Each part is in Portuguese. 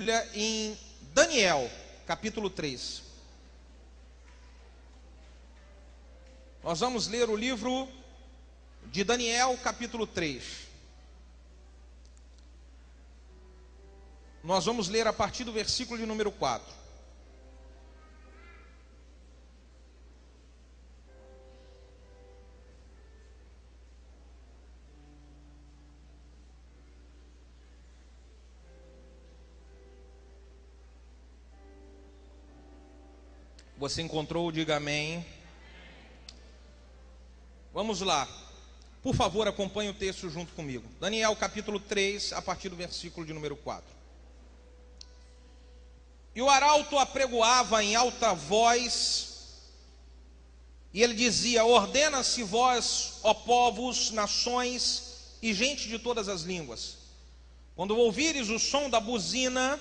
Bíblia em Daniel, capítulo 3. Nós vamos ler o livro de Daniel, capítulo 3. Nós vamos ler a partir do versículo de número 4. Você encontrou? Diga amém. Vamos lá. Por favor, acompanhe o texto junto comigo. Daniel capítulo 3, a partir do versículo de número 4. E o arauto apregoava em alta voz, e ele dizia: ordena-se vós, ó povos, nações e gente de todas as línguas, quando ouvires o som da buzina,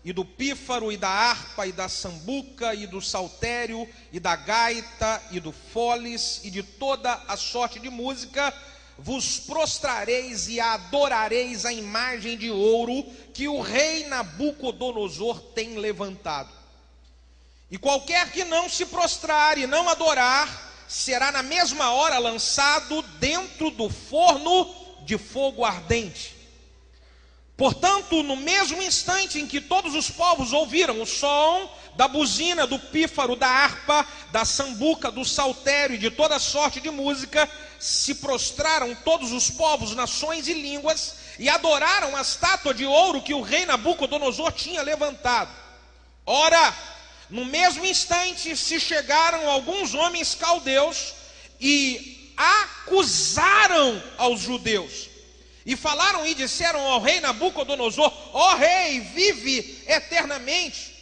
e do pífaro, e da harpa, e da sambuca, e do saltério, e da gaita, e do foles, e de toda a sorte de música, vos prostrareis e adorareis a imagem de ouro que o rei Nabucodonosor tem levantado. E qualquer que não se prostrar e não adorar, será na mesma hora lançado dentro do forno de fogo ardente. Portanto, no mesmo instante em que todos os povos ouviram o som da buzina, do pífaro, da harpa, da sambuca, do saltério e de toda sorte de música, se prostraram todos os povos, nações e línguas e adoraram a estátua de ouro que o rei Nabucodonosor tinha levantado. Ora, no mesmo instante se chegaram alguns homens caldeus e acusaram aos judeus. E falaram e disseram ao rei Nabucodonosor: ó rei, vive eternamente.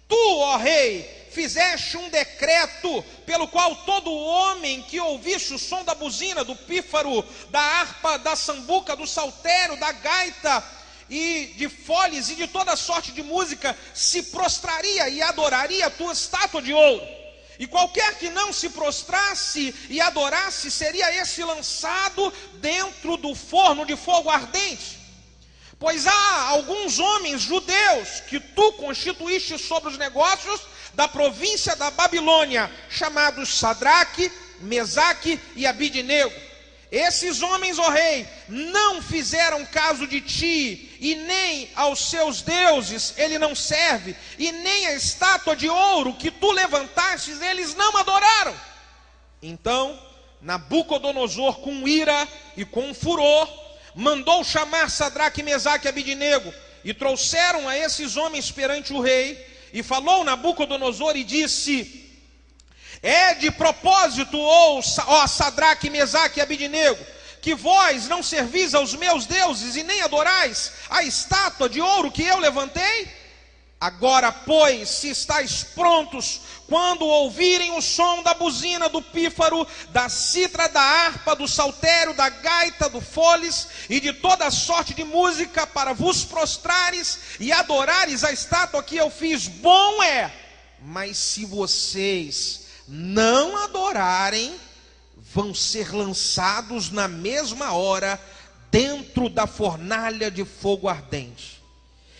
Tu, ó rei, fizeste um decreto pelo qual todo homem que ouvisse o som da buzina, do pífaro, da harpa, da sambuca, do saltério, da gaita e de foles e de toda sorte de música se prostraria e adoraria a tua estátua de ouro. E qualquer que não se prostrasse e adorasse, seria esse lançado dentro do forno de fogo ardente. Pois há alguns homens judeus que tu constituíste sobre os negócios da província da Babilônia, chamados Sadraque, Mesaque e Abidnego. Esses homens, ó rei, não fizeram caso de ti, e nem aos seus deuses ele não serve, e nem a estátua de ouro que tu levantastes eles não adoraram. Então Nabucodonosor, com ira e com furor, mandou chamar Sadraque, Mesaque e Abidnego, e trouxeram a esses homens perante o rei. E falou Nabucodonosor e disse: é de propósito, ó Sadraque, Mesaque e Abidnego, que vós não servis aos meus deuses e nem adorais a estátua de ouro que eu levantei? Agora, pois, se estáis prontos, quando ouvirem o som da buzina, do pífaro, da citra, da harpa, do saltério, da gaita, do foles e de toda sorte de música, para vos prostrares e adorares a estátua que eu fiz, bom é. Mas se vocês não adorarem, vão ser lançados na mesma hora dentro da fornalha de fogo ardente.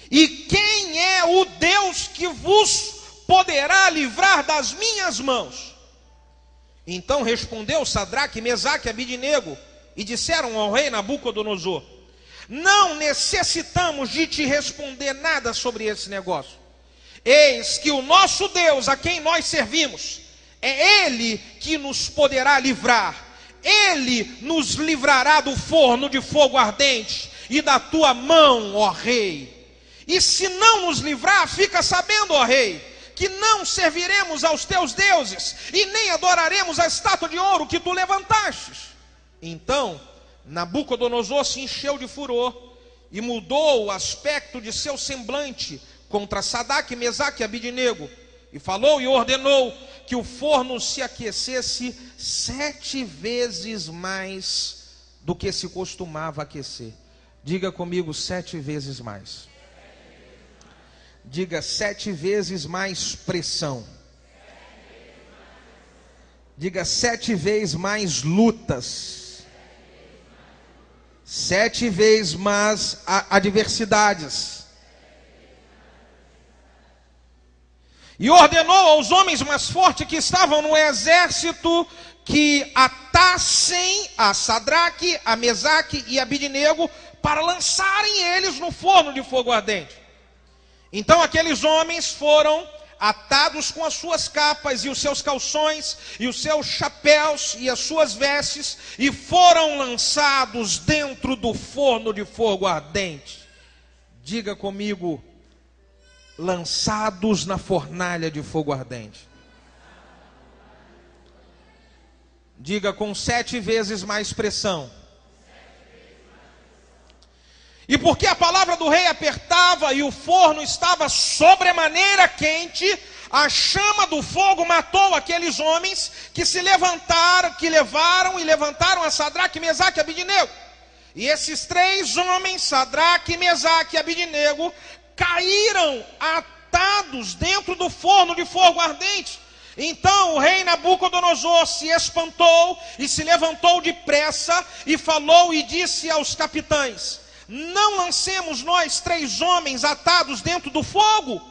E quem é o Deus que vos poderá livrar das minhas mãos? Então respondeu Sadraque, Mesaque e Abidnego e disseram ao rei Nabucodonosor: não necessitamos de te responder nada sobre esse negócio. Eis que o nosso Deus, a quem nós servimos, é Ele que nos poderá livrar. Ele nos livrará do forno de fogo ardente e da tua mão, ó rei. E se não nos livrar, fica sabendo, ó rei, que não serviremos aos teus deuses e nem adoraremos a estátua de ouro que tu levantastes. Então Nabucodonosor se encheu de furor e mudou o aspecto de seu semblante contra Sadraque, Mesaque e Abidnego, e falou e ordenou que o forno se aquecesse 7 vezes mais do que se costumava aquecer. Diga comigo: 7 vezes mais. Diga: 7 vezes mais pressão. Diga: 7 vezes mais lutas. 7 vezes mais adversidades. E ordenou aos homens mais fortes que estavam no exército que atassem a Sadraque, a Mesaque e a Abidnego para lançarem eles no forno de fogo ardente. Então aqueles homens foram atados com as suas capas e os seus calções e os seus chapéus e as suas vestes e foram lançados dentro do forno de fogo ardente. Diga comigo: lançados na fornalha de fogo ardente. Diga com 7 vezes mais pressão. E porque a palavra do rei apertava e o forno estava sobremaneira quente, a chama do fogo matou aqueles homens que se levantaram, que levantaram a Sadraque, Mesaque e Abidnego. E esses 3 homens, Sadraque, Mesaque e Abidnego, caíram atados dentro do forno de fogo ardente. Então o rei Nabucodonosor se espantou e se levantou depressa e falou e disse aos capitães: não lancemos nós 3 homens atados dentro do fogo?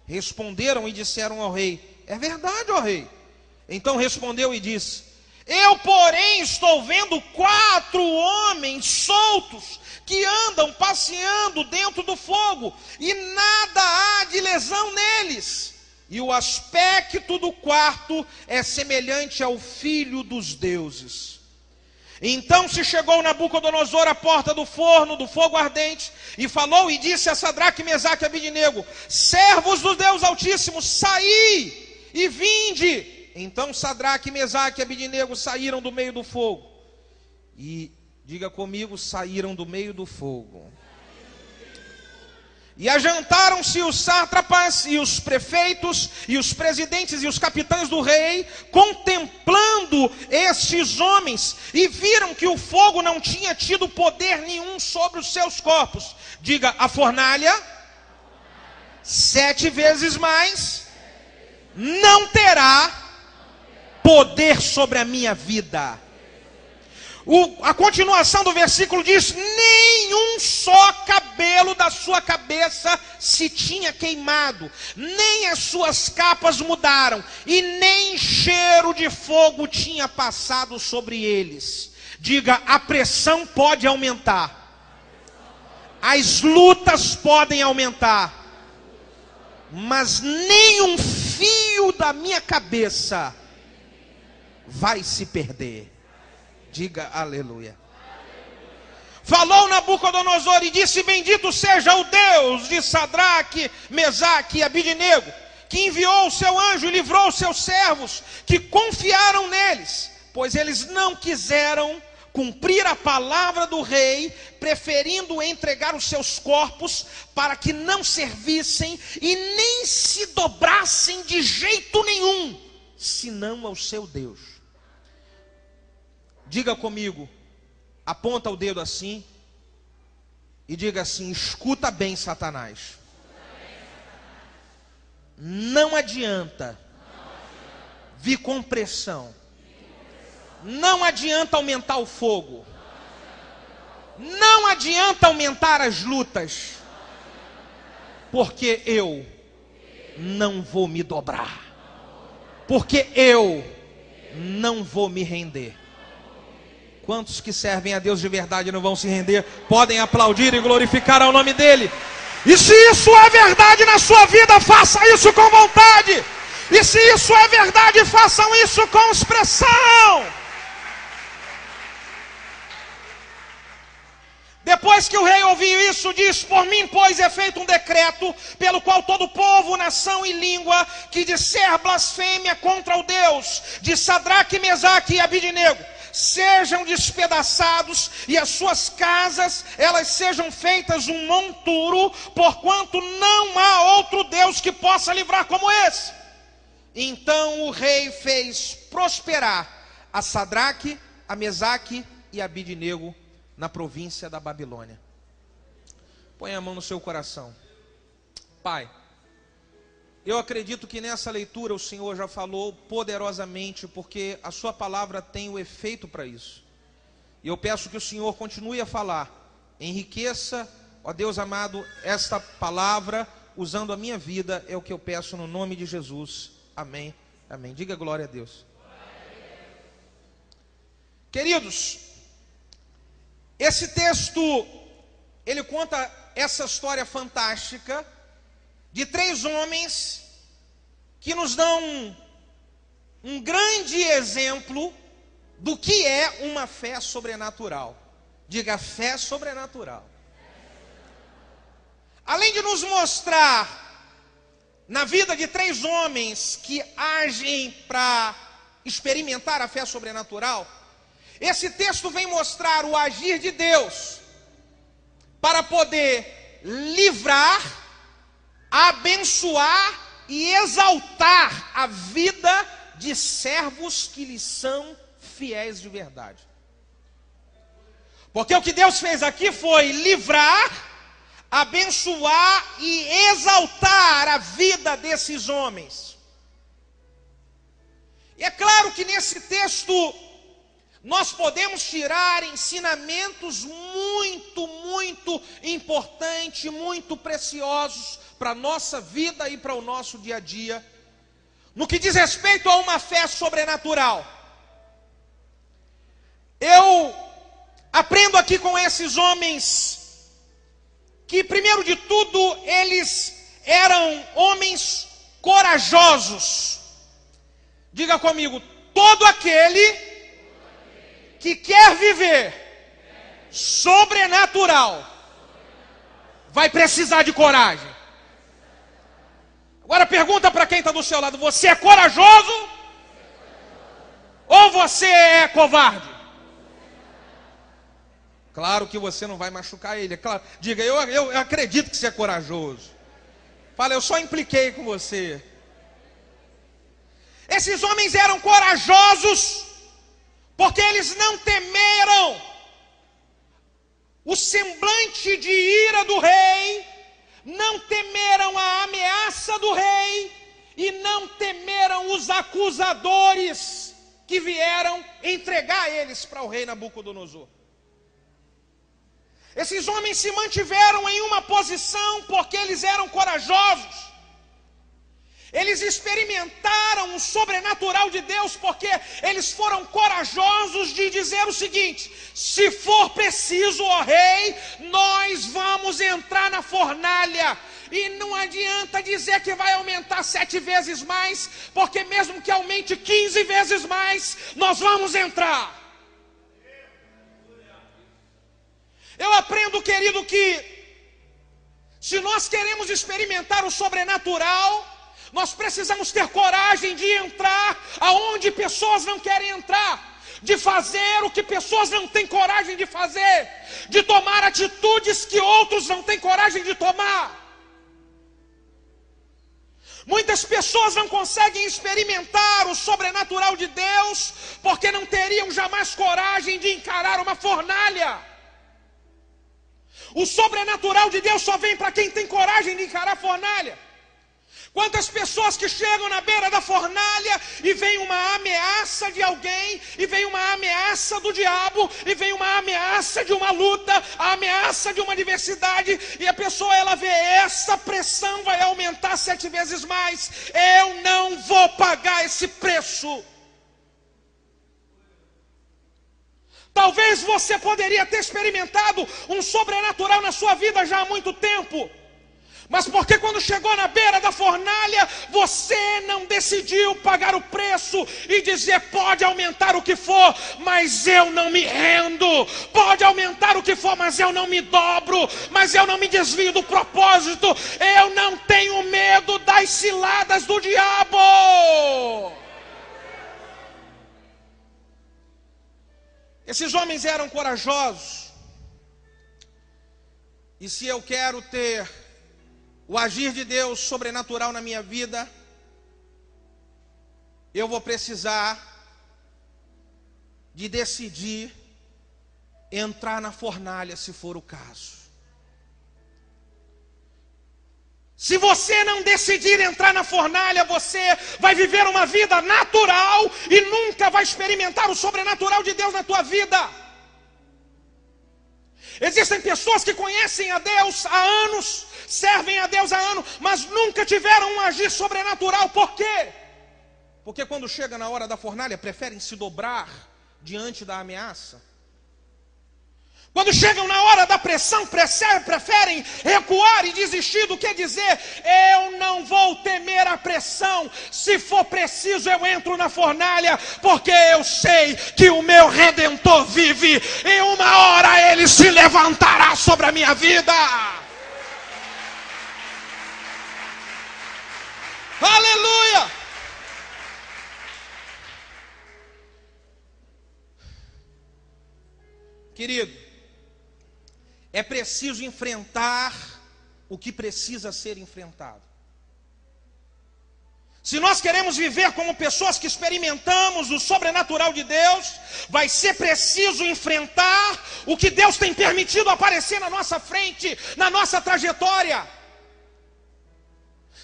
Responderam e disseram ao rei: é verdade, ó rei. Então respondeu e disse: eu, porém, estou vendo 4 homens soltos que andam passeando dentro do fogo, e nada há de lesão neles. E o aspecto do quarto é semelhante ao filho dos deuses. Então se chegou Nabucodonosor à porta do forno, do fogo ardente, e falou e disse a Sadraque, Mesaque e Abidnego: servos do Deus Altíssimo, saí e vinde. Então Sadraque, Mesaque e Abidnego saíram do meio do fogo. E diga comigo: saíram do meio do fogo. E ajantaram-se os sátrapas e os prefeitos e os presidentes e os capitães do rei, contemplando estes homens, e viram que o fogo não tinha tido poder nenhum sobre os seus corpos. Diga: a fornalha 7 vezes mais não terá poder sobre a minha vida. A continuação do versículo diz: nenhum só cabelo da sua cabeça se tinha queimado, nem as suas capas mudaram, e nem cheiro de fogo tinha passado sobre eles. Diga: a pressão pode aumentar, as lutas podem aumentar, mas nem um fio da minha cabeça vai se perder. Diga aleluia. Falou Nabucodonosor e disse: bendito seja o Deus de Sadraque, Mesaque e Abidnego, que enviou o seu anjo e livrou os seus servos, que confiaram neles, pois eles não quiseram cumprir a palavra do rei, preferindo entregar os seus corpos para que não servissem e nem se dobrassem de jeito nenhum, senão ao seu Deus. Diga comigo, aponta o dedo assim e diga assim: escuta bem, Satanás. Não adianta vir com pressão. Não adianta aumentar o fogo. Não adianta aumentar as lutas. Porque eu não vou me dobrar. Porque eu não vou me render. Quantos que servem a Deus de verdade não vão se render? Podem aplaudir e glorificar ao nome dEle. E se isso é verdade na sua vida, faça isso com vontade. E se isso é verdade, façam isso com expressão. Depois que o rei ouviu isso, diz: por mim, pois, é feito um decreto, pelo qual todo povo, nação e língua que disser blasfêmia contra o Deus de Sadraque, Mesaque e Abidnego sejam despedaçados, e as suas casas, elas sejam feitas um monturo, porquanto não há outro Deus que possa livrar como esse. Então o rei fez prosperar a Sadraque, a Mesaque e a Abidnego na província da Babilônia. Põe a mão no seu coração. Pai, eu acredito que nessa leitura o Senhor já falou poderosamente, porque a sua palavra tem o efeito para isso. E eu peço que o Senhor continue a falar, enriqueça, ó Deus amado, esta palavra usando a minha vida, é o que eu peço no nome de Jesus. Amém, amém. Diga glória a Deus. Queridos, esse texto, ele conta essa história fantástica de 3 homens que nos dão um grande exemplo do que é uma fé sobrenatural. Diga, fé sobrenatural. Além de nos mostrar na vida de 3 homens que agem para experimentar a fé sobrenatural, esse texto vem mostrar o agir de Deus para poder livrar, abençoar e exaltar a vida de servos que lhe são fiéis de verdade. Porque o que Deus fez aqui foi livrar, abençoar e exaltar a vida desses homens. E é claro que nesse texto nós podemos tirar ensinamentos muito importantes, muito preciosos para a nossa vida e para o nosso dia a dia, no que diz respeito a uma fé sobrenatural. Eu aprendo aqui com esses homens que, primeiro de tudo, eles eram homens corajosos. Diga comigo, todo aquele que quer viver sobrenatural vai precisar de coragem. Agora pergunta para quem está do seu lado: você é corajoso ou você é covarde? Claro que você não vai machucar ele, é claro. Diga, eu acredito que você é corajoso. Fala, eu só impliquei com você. Esses homens eram corajosos porque eles não temeram o semblante de ira do rei, não temeram a ameaça do rei e não temeram os acusadores que vieram entregar eles para o rei Nabucodonosor. Esses homens se mantiveram em uma posição porque eles eram corajosos. Eles experimentaram o sobrenatural de Deus porque eles foram corajosos de dizer o seguinte: se for preciso, ó rei, nós vamos entrar na fornalha. E não adianta dizer que vai aumentar 7 vezes mais, porque mesmo que aumente 15 vezes mais, nós vamos entrar. Eu aprendo, querido, que se nós queremos experimentar o sobrenatural, nós precisamos ter coragem de entrar aonde pessoas não querem entrar, de fazer o que pessoas não têm coragem de fazer, de tomar atitudes que outros não têm coragem de tomar. Muitas pessoas não conseguem experimentar o sobrenatural de Deus porque não teriam jamais coragem de encarar uma fornalha. O sobrenatural de Deus só vem para quem tem coragem de encarar a fornalha. Quantas pessoas que chegam na beira da fornalha e vem uma ameaça de alguém, e vem uma ameaça do diabo, e vem uma ameaça de uma luta, a ameaça de uma adversidade, e a pessoa ela vê, essa pressão vai aumentar 7 vezes mais, eu não vou pagar esse preço. Talvez você poderia ter experimentado um sobrenatural na sua vida já há muito tempo, mas porque quando chegou na beira da fornalha, você não decidiu pagar o preço e dizer, pode aumentar o que for, mas eu não me rendo. Pode aumentar o que for, mas eu não me dobro, mas eu não me desvio do propósito. Eu não tenho medo das ciladas do diabo. Esses homens eram corajosos. E se eu quero ter o agir de Deus sobrenatural na minha vida, eu vou precisar de decidir entrar na fornalha, se for o caso. Se você não decidir entrar na fornalha, você vai viver uma vida natural e nunca vai experimentar o sobrenatural de Deus na tua vida. Existem pessoas que conhecem a Deus há anos, servem a Deus há anos, mas nunca tiveram um agir sobrenatural. Por quê? Porque quando chega na hora da fornalha, preferem se dobrar diante da ameaça. Quando chegam na hora da pressão, preferem recuar e desistir do que dizer: eu não vou temer a pressão, se for preciso eu entro na fornalha, porque eu sei que o meu Redentor vive, e uma hora ele se levantará sobre a minha vida. Aleluia! Querido, é preciso enfrentar o que precisa ser enfrentado. Se nós queremos viver como pessoas que experimentamos o sobrenatural de Deus, vai ser preciso enfrentar o que Deus tem permitido aparecer na nossa frente, na nossa trajetória.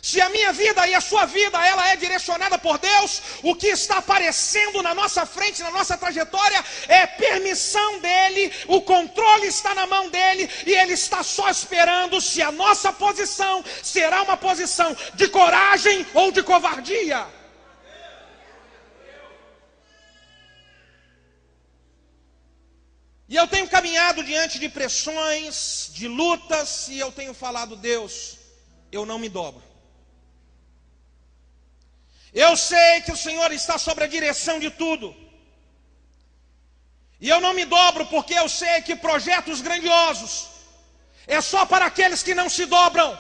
Se a minha vida e a sua vida, ela é direcionada por Deus, o que está aparecendo na nossa frente, na nossa trajetória, é permissão dEle, o controle está na mão dEle, e Ele está só esperando se a nossa posição será uma posição de coragem ou de covardia. E eu tenho caminhado diante de pressões, de lutas, e eu tenho falado: Deus, eu não me dobro. Eu sei que o Senhor está sobre a direção de tudo. E eu não me dobro porque eu sei que projetos grandiosos é só para aqueles que não se dobram.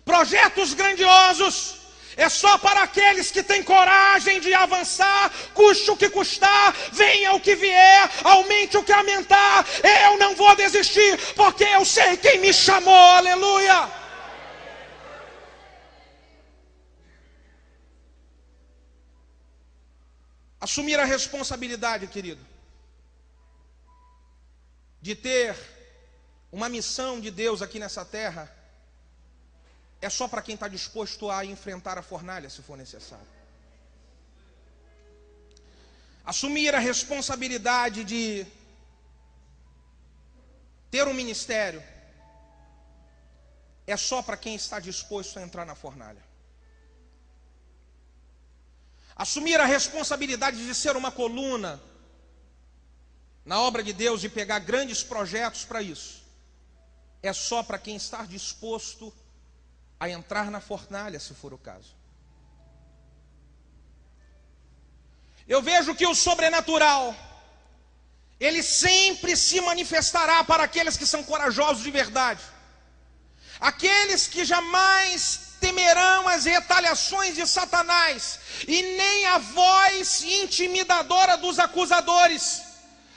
Projetos grandiosos é só para aqueles que têm coragem de avançar, custe o que custar, venha o que vier, aumente o que aumentar. Eu não vou desistir, porque eu sei quem me chamou, aleluia. Assumir a responsabilidade, querido, de ter uma missão de Deus aqui nessa terra, é só para quem está disposto a enfrentar a fornalha, se for necessário. Assumir a responsabilidade de ter um ministério, é só para quem está disposto a entrar na fornalha. Assumir a responsabilidade de ser uma coluna na obra de Deus e pegar grandes projetos para isso, é só para quem está disposto a entrar na fornalha, se for o caso. Eu vejo que o sobrenatural, ele sempre se manifestará para aqueles que são corajosos de verdade, aqueles que jamais temerão as retaliações de Satanás, e nem a voz intimidadora dos acusadores.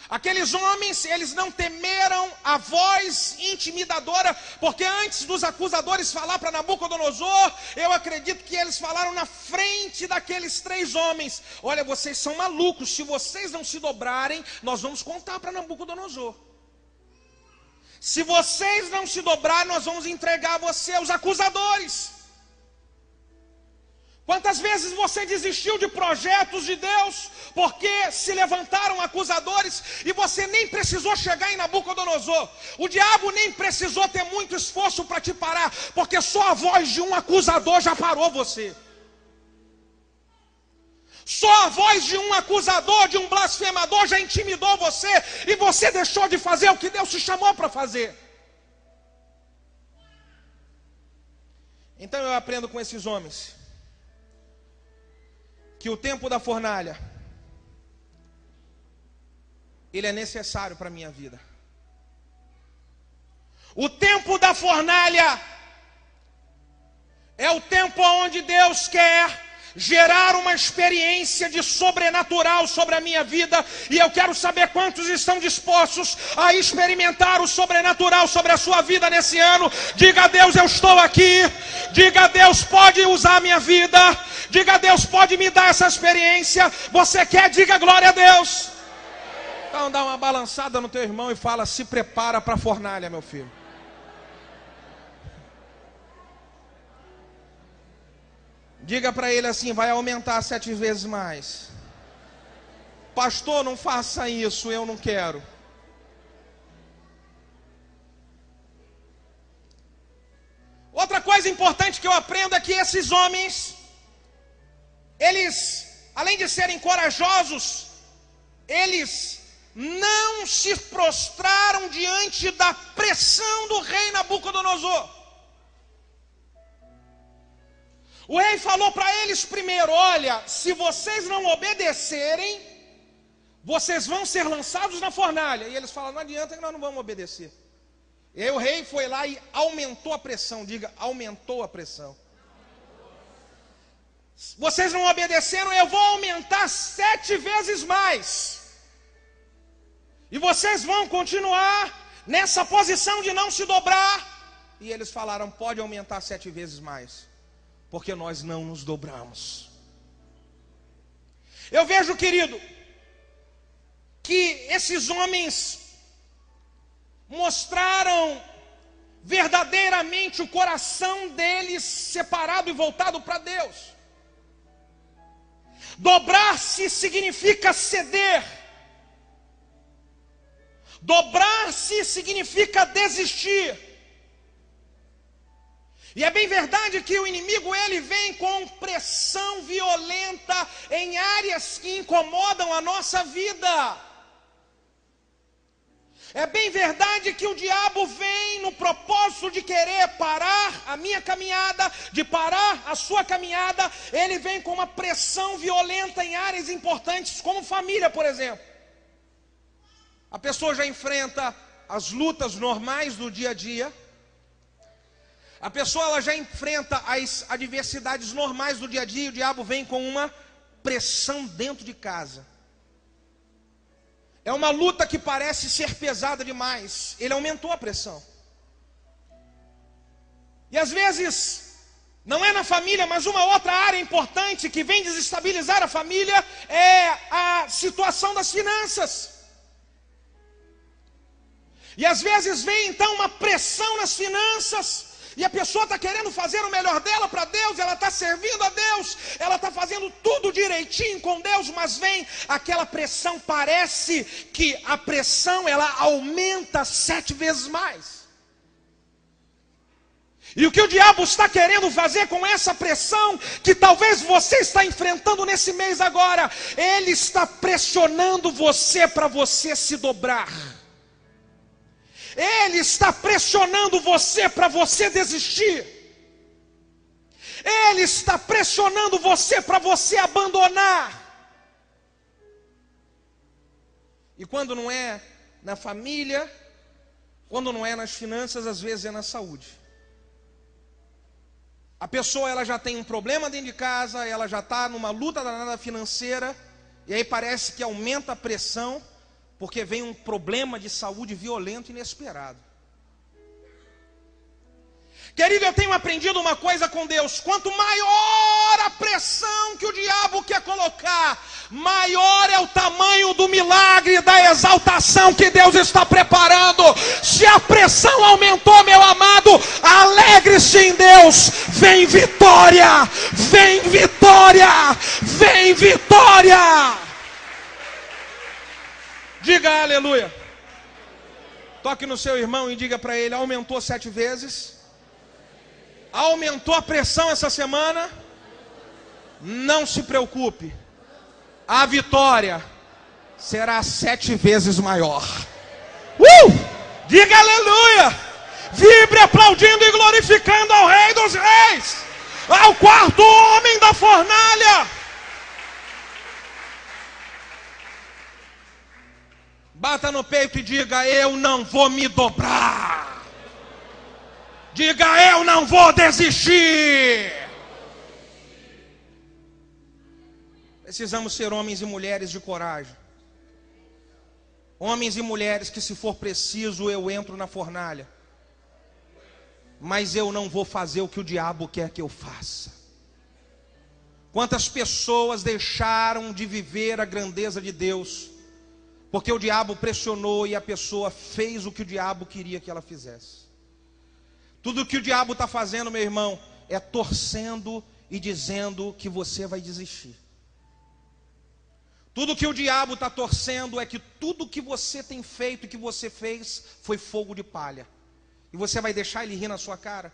Aqueles homens, eles não temeram a voz intimidadora, porque antes dos acusadores falar para Nabucodonosor, eu acredito que eles falaram na frente daqueles 3 homens: olha, vocês são malucos, se vocês não se dobrarem, nós vamos contar para Nabucodonosor. Se vocês não se dobrarem, nós vamos entregar você aos acusadores. Quantas vezes você desistiu de projetos de Deus, porque se levantaram acusadores, e você nem precisou chegar em Nabucodonosor. O diabo nem precisou ter muito esforço para te parar, porque só a voz de um acusador já parou você. Só a voz de um acusador, de um blasfemador já intimidou você, e você deixou de fazer o que Deus te chamou para fazer. Então eu aprendo com esses homens que o tempo da fornalha, ele é necessário para a minha vida. O tempo da fornalha é o tempo onde Deus quer gerar uma experiência de sobrenatural sobre a minha vida, e eu quero saber quantos estão dispostos a experimentar o sobrenatural sobre a sua vida nesse ano. Diga a Deus: eu estou aqui. Diga a Deus: pode usar a minha vida. Diga a Deus: pode me dar essa experiência. Você quer? Diga glória a Deus. Então dá uma balançada no teu irmão e fala: se prepara para a fornalha, meu filho. Diga para ele assim: vai aumentar 7 vezes mais. Pastor, não faça isso, eu não quero. importante que eu aprendo é que esses homens, eles, além de serem corajosos, eles não se prostraram diante da pressão do rei Nabucodonosor. O rei falou para eles primeiro: olha, se vocês não obedecerem, vocês vão ser lançados na fornalha. E eles falaram: não adianta que nós não vamos obedecer. E aí o rei foi lá e aumentou a pressão. Diga, aumentou a pressão. Vocês não obedeceram, eu vou aumentar 7 vezes mais. E vocês vão continuar nessa posição de não se dobrar. E eles falaram: pode aumentar 7 vezes mais, porque nós não nos dobramos. Eu vejo, querido, que esses homens mostraram verdadeiramente o coração deles separado e voltado para Deus. Dobrar-se significa ceder. Dobrar-se significa desistir. E é bem verdade que o inimigo, ele vem com pressão violenta em áreas que incomodam a nossa vida. É bem verdade que o diabo vem no propósito de querer parar a minha caminhada, de parar a sua caminhada. Ele vem com uma pressão violenta em áreas importantes, como família, por exemplo. A pessoa já enfrenta as lutas normais do dia a dia. A pessoa, ela já enfrenta as adversidades normais do dia a dia. E o diabo vem com uma pressão dentro de casa. É uma luta que parece ser pesada demais. Ele aumentou a pressão. E às vezes, não é na família, mas uma outra área importante que vem desestabilizar a família é a situação das finanças. E às vezes vem então uma pressão nas finanças. E a pessoa está querendo fazer o melhor dela para Deus, ela está servindo a Deus, ela está fazendo tudo direitinho com Deus, mas vem aquela pressão, parece que a pressão ela aumenta 7 vezes mais. E o que o diabo está querendo fazer com essa pressão, que talvez você está enfrentando nesse mês agora, ele está pressionando você para você se dobrar. Ele está pressionando você para você desistir. Ele está pressionando você para você abandonar. E quando não é na família, quando não é nas finanças, às vezes é na saúde. A pessoa, ela já tem um problema dentro de casa, ela já está numa luta danada financeira, e aí parece que aumenta a pressão, porque vem um problema de saúde violento e inesperado. Querido, eu tenho aprendido uma coisa com Deus: quanto maior a pressão que o diabo quer colocar, maior é o tamanho do milagre, da exaltação que Deus está preparando. Se a pressão aumentou, meu amado, alegre-se em Deus. Vem vitória, vem vitória, vem vitória. Diga aleluia. Toque no seu irmão e diga para ele: aumentou 7 vezes. Aumentou a pressão essa semana. Não se preocupe, a vitória será 7 vezes maior. Diga aleluia. Vibre aplaudindo e glorificando ao Rei dos Reis, ao quarto homem da fornalha. Bata no peito e diga: eu não vou me dobrar. Diga: eu não vou desistir. Precisamos ser homens e mulheres de coragem. Homens e mulheres que, se for preciso, eu entro na fornalha, mas eu não vou fazer o que o diabo quer que eu faça. Quantas pessoas deixaram de viver a grandeza de Deus porque o diabo pressionou e a pessoa fez o que o diabo queria que ela fizesse. Tudo o que o diabo está fazendo, meu irmão, é torcendo e dizendo que você vai desistir. Tudo que o diabo está torcendo é que tudo que você tem feito e que você fez foi fogo de palha. E você vai deixar ele rir na sua cara?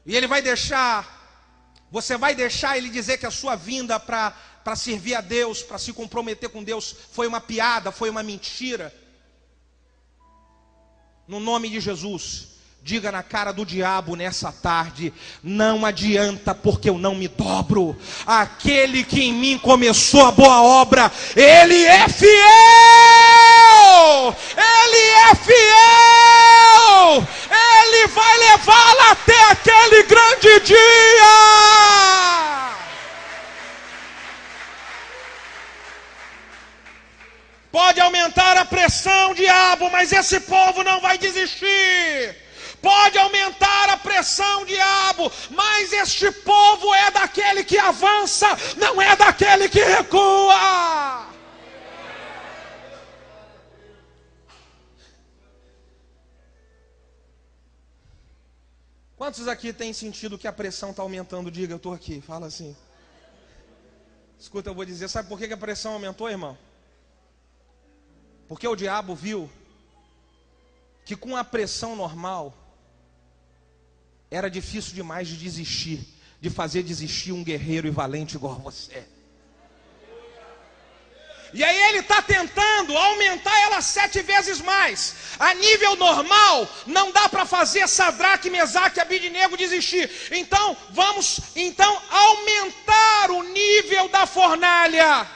E você vai deixar ele dizer que a sua vinda para servir a Deus, para se comprometer com Deus, foi uma piada, foi uma mentira? No nome de Jesus, diga na cara do diabo nessa tarde: não adianta, porque eu não me dobro. Aquele que em mim começou a boa obra, Ele é fiel! Ele é fiel! Ele vai levá-la até aquele grande dia! Pode aumentar a pressão, diabo, mas esse povo não vai desistir. Pode aumentar a pressão, diabo, mas este povo é daquele que avança, não é daquele que recua. Quantos aqui têm sentido que a pressão está aumentando? Diga, eu estou aqui, fala assim. Escuta, eu vou dizer, sabe por que a pressão aumentou, irmão? Porque o diabo viu que com a pressão normal era difícil demais de desistir, de fazer desistir um guerreiro e valente igual a você. E aí ele está tentando aumentar ela 7 vezes mais. A nível normal, não dá para fazer Sadraque, Mesaque e Abidnego desistir. Então, vamos aumentar o nível da fornalha.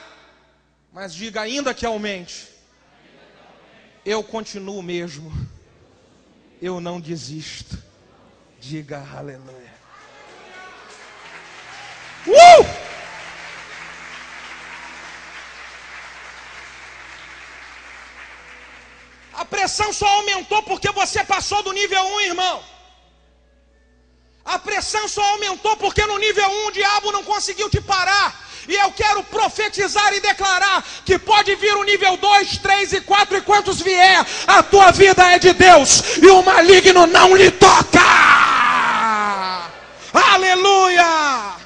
Mas diga, ainda que aumente, eu continuo mesmo. Eu não desisto. Diga aleluia. A pressão só aumentou porque você passou do nível 1, irmão. A pressão só aumentou porque no nível 1 o diabo não conseguiu te parar. E eu quero profetizar e declarar que pode vir o nível 2, 3 e 4 e quantos vier, a tua vida é de Deus e o maligno não lhe toca. Aleluia!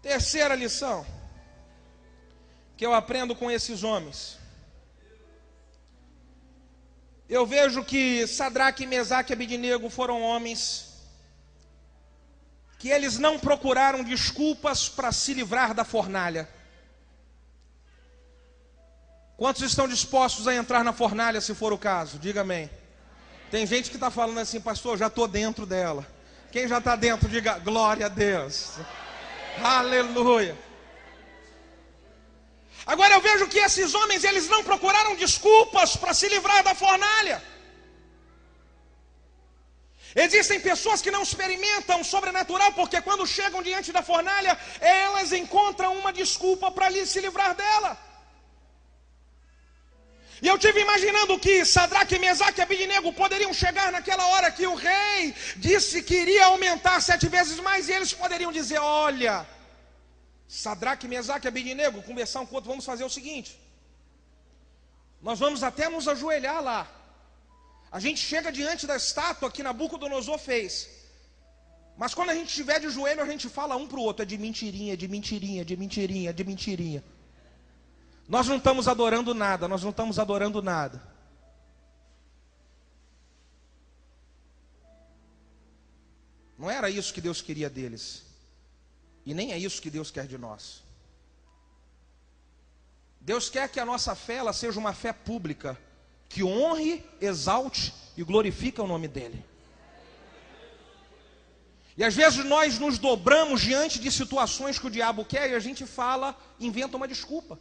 Terceira lição que eu aprendo com esses homens. Eu vejo que Sadraque, Mesaque e Abidnego foram homens que eles não procuraram desculpas para se livrar da fornalha. Quantos estão dispostos a entrar na fornalha se for o caso? Diga amém. Tem gente que está falando assim, pastor, já estou dentro dela. Quem já está dentro, diga glória a Deus. Aleluia. Agora eu vejo que esses homens, eles não procuraram desculpas para se livrar da fornalha. Existem pessoas que não experimentam o sobrenatural, porque quando chegam diante da fornalha, elas encontram uma desculpa para se livrar dela. E eu tive imaginando que Sadraque, Mesaque e Abidnego poderiam chegar naquela hora que o rei disse que iria aumentar 7 vezes mais, e eles poderiam dizer, olha, Sadraque, Mesaque e Abidnego, conversar um com o outro, vamos fazer o seguinte, nós vamos até nos ajoelhar lá. A gente chega diante da estátua que Nabucodonosor fez. Mas quando a gente estiver de joelho, a gente fala um para o outro, é de mentirinha, de mentirinha, de mentirinha, de mentirinha. Nós não estamos adorando nada, nós não estamos adorando nada. Não era isso que Deus queria deles. E nem é isso que Deus quer de nós. Deus quer que a nossa fé ela seja uma fé pública, que honre, exalte e glorifique o nome dEle. E às vezes nós nos dobramos diante de situações que o diabo quer e a gente fala, inventa uma desculpa.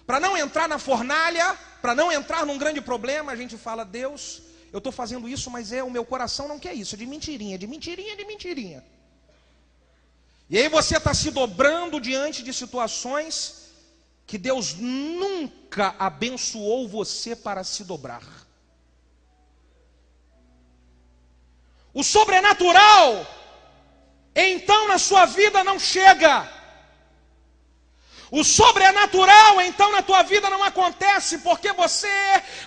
Para não entrar na fornalha, para não entrar num grande problema, a gente fala, Deus, eu estou fazendo isso, mas o meu coração não quer isso, é de mentirinha, de mentirinha, de mentirinha. E aí você está se dobrando diante de situações que Deus nunca abençoou você para se dobrar. O sobrenatural, então na sua vida não chega. O sobrenatural, então, na tua vida não acontece porque você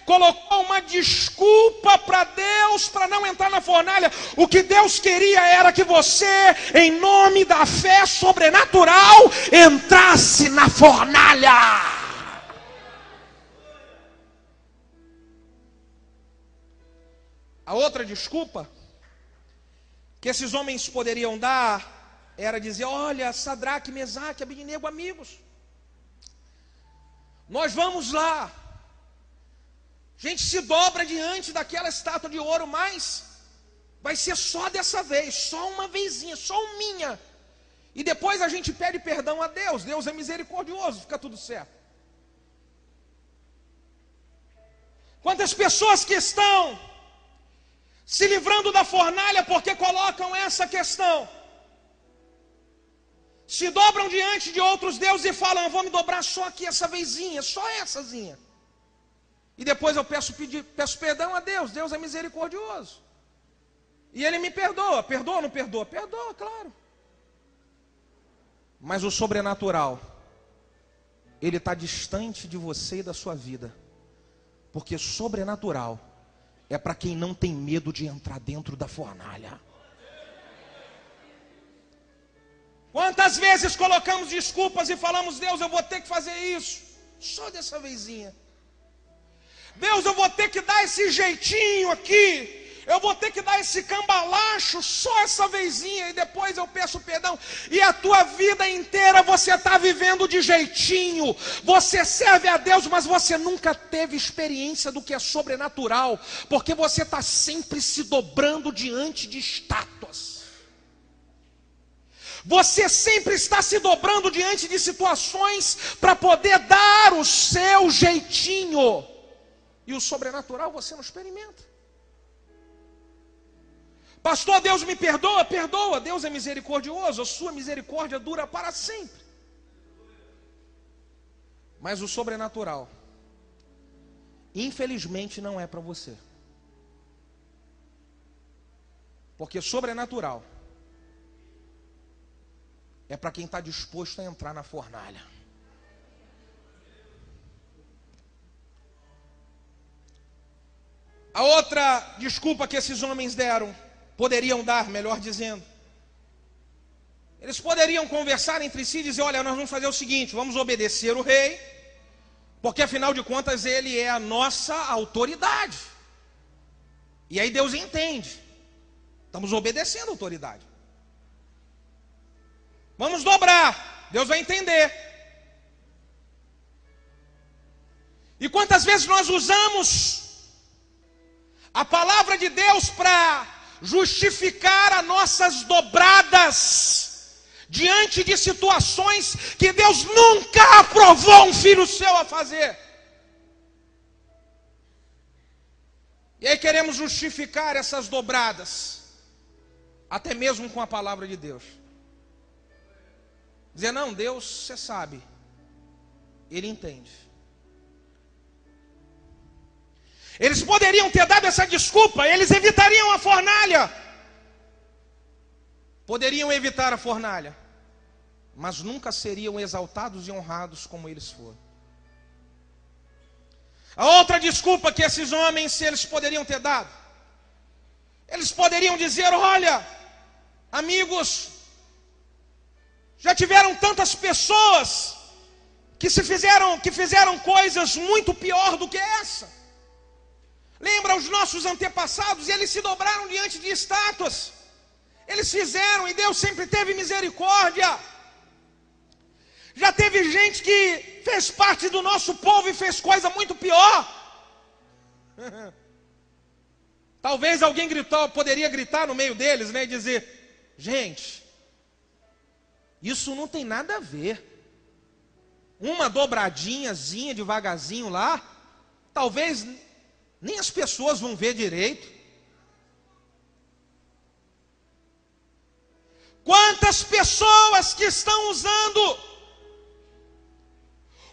colocou uma desculpa para Deus para não entrar na fornalha. O que Deus queria era que você, em nome da fé sobrenatural, entrasse na fornalha. A outra desculpa que esses homens poderiam dar era dizer: olha, Sadraque, Mesaque, Abednego, amigos, nós vamos lá, a gente se dobra diante daquela estátua de ouro, mas vai ser só dessa vez, só uma vezinha, só uma minha, e depois a gente pede perdão a Deus, Deus é misericordioso, fica tudo certo. Quantas pessoas que estão se livrando da fornalha porque colocam essa questão, se dobram diante de outros deuses e falam: eu vou me dobrar só aqui essa vezinha, sóessazinha, e depois eu peço perdão a Deus, Deus é misericordioso, e Ele me perdoa. Perdoa ou não perdoa? Perdoa, claro. Mas o sobrenatural, ele está distante de você e da sua vida, porque sobrenatural é para quem não tem medo de entrar dentro da fornalha. Quantas vezes colocamos desculpas e falamos: Deus, eu vou ter que fazer isso só dessa vezinha, Deus, eu vou ter que dar esse jeitinho aqui, eu vou ter que dar esse cambalacho só essa vezinha, e depois eu peço perdão. E a tua vida inteira você está vivendo de jeitinho, você serve a Deus, mas você nunca teve experiência do que é sobrenatural, porque você está sempre se dobrando diante de estátuas, você sempre está se dobrando diante de situações para poder dar o seu jeitinho, e o sobrenatural você não experimenta. Pastor, Deus me perdoa? Perdoa, Deus é misericordioso, a sua misericórdia dura para sempre. Mas o sobrenatural, infelizmente, não é para você. Porque sobrenatural é para quem está disposto a entrar na fornalha. A outra desculpa que esses homens poderiam dar, melhor dizendo, eles poderiam conversar entre si e dizer: olha, nós vamos fazer o seguinte, vamos obedecer o rei, porque afinal de contas ele é a nossa autoridade. E aí Deus entende, estamos obedecendo a autoridade. Vamos dobrar, Deus vai entender. E quantas vezes nós usamos a palavra de Deus para justificar as nossas dobradas diante de situações que Deus nunca aprovou um filho seu a fazer. E aí queremos justificar essas dobradas, até mesmo com a palavra de Deus. Dizer: não, Deus, você sabe, Ele entende. Eles poderiam ter dado essa desculpa, eles evitariam a fornalha. Poderiam evitar a fornalha, mas nunca seriam exaltados e honrados como eles foram. A outra desculpa que esses homens, eles poderiam ter dado, eles poderiam dizer: olha, amigos, já tiveram tantas pessoas que fizeram coisas muito pior do que essa. Lembra os nossos antepassados, eles se dobraram diante de estátuas. Eles fizeram, e Deus sempre teve misericórdia. Já teve gente que fez parte do nosso povo e fez coisa muito pior. Talvez alguém poderia gritar no meio deles, né, e dizer: gente, isso não tem nada a ver. Uma dobradinhazinha devagarzinho lá, talvez nem as pessoas vão ver direito. Quantas pessoas que estão usando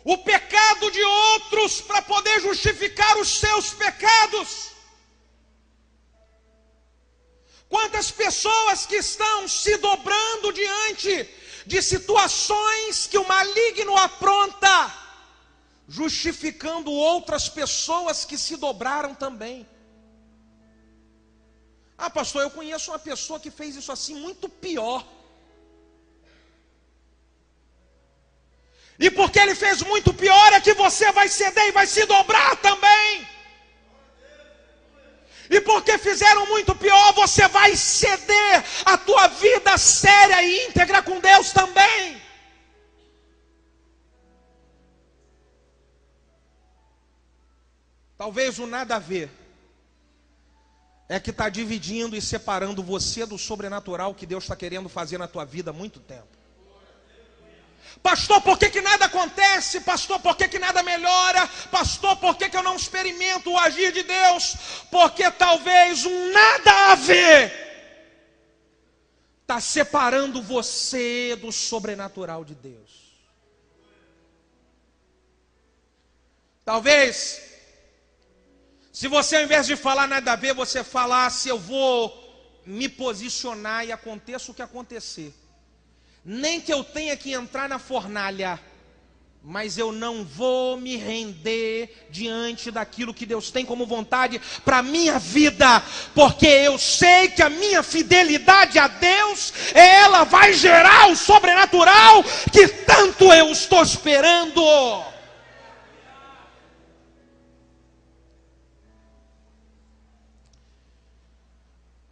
o pecado de outros para poder justificar os seus pecados. Quantas pessoas que estão se dobrando diante de situações que o maligno apronta, justificando outras pessoas que se dobraram também. Ah, pastor, eu conheço uma pessoa que fez isso assim muito pior. E porque ele fez muito pior é que você vai ceder e vai se dobrar também. E porque fizeram muito pior, você vai ceder a tua vida séria e íntegra com Deus também. Talvez o nada a ver é que está dividindo e separando você do sobrenatural que Deus está querendo fazer na tua vida há muito tempo. Pastor, por que nada acontece? Pastor, por que nada melhora? Pastor, por que eu não experimento o agir de Deus? Porque talvez um nada a ver está separando você do sobrenatural de Deus. Talvez, se você ao invés de falar nada a ver, você falasse: eu vou me posicionar e aconteça o que acontecer. Nem que eu tenha que entrar na fornalha, mas eu não vou me render diante daquilo que Deus tem como vontade para a minha vida, porque eu sei que a minha fidelidade a Deus, ela vai gerar o sobrenatural que tanto eu estou esperando.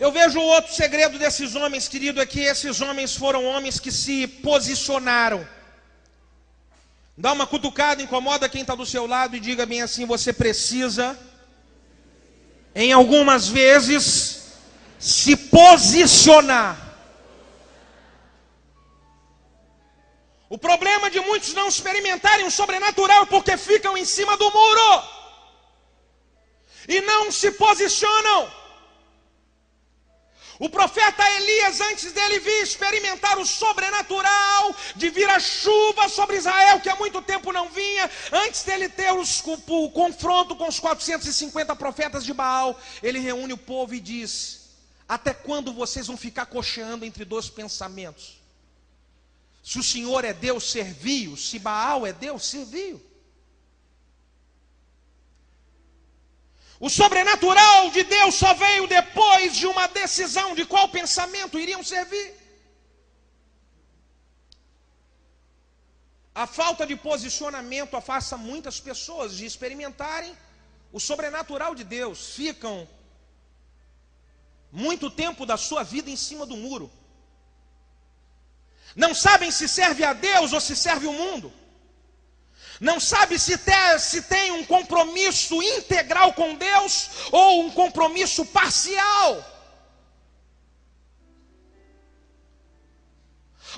Eu vejo outro segredo desses homens, querido, é que esses homens foram homens que se posicionaram. Dá uma cutucada, incomoda quem está do seu lado e diga bem assim: você precisa, em algumas vezes, se posicionar. O problema de muitos não experimentarem o sobrenatural é porque ficam em cima do muro e não se posicionam. O profeta Elias, antes dele vir experimentar o sobrenatural, de vir a chuva sobre Israel, que há muito tempo não vinha, antes dele ter o confronto com os 450 profetas de Baal, ele reúne o povo e diz: até quando vocês vão ficar cocheando entre dois pensamentos? Se o Senhor é Deus, serviu; se Baal é Deus, serviu. O sobrenatural de Deus só veio depois de uma decisão de qual pensamento iriam servir. A falta de posicionamento afasta muitas pessoas de experimentarem o sobrenatural de Deus. Ficam muito tempo da sua vida em cima do muro. Não sabem se serve a Deus ou se serve o mundo. Não sabe se tem um compromisso integral com Deus ou um compromisso parcial.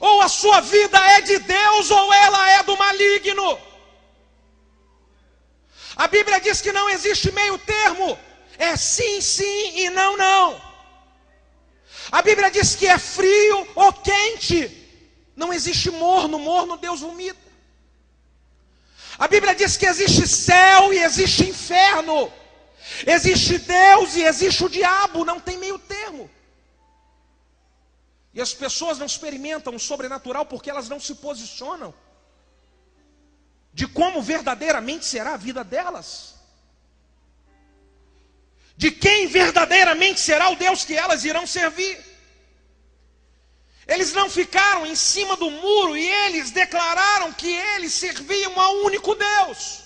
Ou a sua vida é de Deus ou ela é do maligno. A Bíblia diz que não existe meio termo. É sim, sim e não, não. A Bíblia diz que é frio ou quente. Não existe morno. Morno Deus vomita. A Bíblia diz que existe céu e existe inferno. Existe Deus e existe o diabo. Não tem meio termo. E as pessoas não experimentam o sobrenatural porque elas não se posicionam de como verdadeiramente será a vida delas, de quem verdadeiramente será o Deus que elas irão servir. Eles não ficaram em cima do muro e eles declararam que eles serviam a um único Deus.